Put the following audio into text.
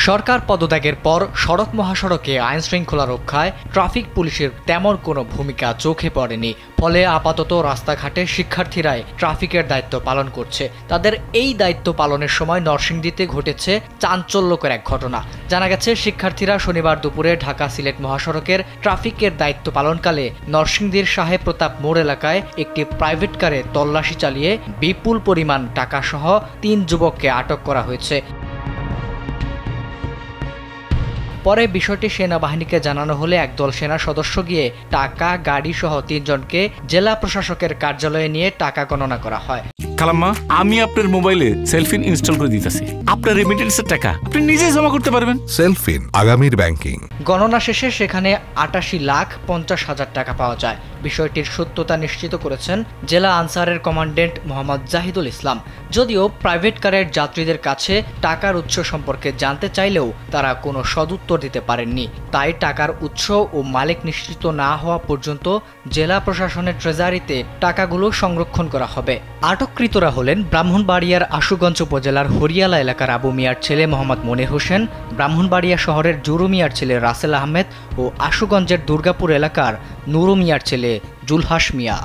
সরকার পদত্যাগের পর সড়ক মহাসড়কে আইন শৃঙ্খলা রক্ষায় ট্রাফিক পুলিশের তেমন কোনো ভূমিকা চোখে পড়েনি। ফলে আপাতত রাস্তাঘাটে শিক্ষার্থীরাই ট্রাফিকের দায়িত্ব পালন করছে। তাদের এই দায়িত্ব পালনের সময় নরসিংদীতে ঘটেছে চাঞ্চল্যকর এক ঘটনা। জানা গেছে, শিক্ষার্থীরা শনিবার দুপুরে ঢাকা সিলেট মহাসড়কের ট্রাফিকের দায়িত্ব পালনকালে নরসিংদীর সাহেব প্রতাপ মোড় এলাকায় একটি প্রাইভেট কারে তল্লাশি চালিয়ে বিপুল পরিমাণ টাকাসহ ৩ যুবককে আটক করা হয়েছে। পরে বিষয়টি সেনাবাহিনীকে জানানো হলে একদল সেনা সদস্য গিয়ে টাকা, গাড়ি সহ ৩ জনকে জেলা প্রশাসকের কার্যালয়ে নিয়ে টাকা গণনা করা হয়। খালাম্মা, আমি আপনার মোবাইলে সেলফিন ইনস্টল করে দিতেছি। আপনার রেমিটেন্সের টাকা আপনি নিজেই জমা করতে পারবেন। সেলফিন, আগামীর ব্যাংকিং। গণনা শেষে সেখানে ৮৮,৫০,০০০ টাকা পাওয়া যায়। বিষয়টির সত্যতা নিশ্চিত করেছেন জেলা আনসারের কমান্ড্যান্ট মোহাম্মদ জাহিদুল ইসলাম। যদিও প্রাইভেট কারের যাত্রীদের কাছে টাকার উৎস সম্পর্কে জানতে চাইলেও তারা কোনো সদুত্তর দিতে পারেননি। তাই টাকার উৎস ও মালিক নিশ্চিত না হওয়া পর্যন্ত জেলা প্রশাসনের ট্রেজারিতে টাকাগুলো সংরক্ষণ করা হবে। আটককৃতরা হলেন ব্রাহ্মণবাড়িয়ার আশুগঞ্জ উপজেলার হরিয়ালা এলাকার আবু মিয়ার ছেলে মোহাম্মদ মনির হোসেন, ব্রাহ্মণবাড়িয়া শহরের জুরু মিয়ার ছেলে রাসেল আহমেদ ও আশুগঞ্জের দুর্গাপুর এলাকার নুরু মিয়ার ছেলে জুলহাস মিয়া।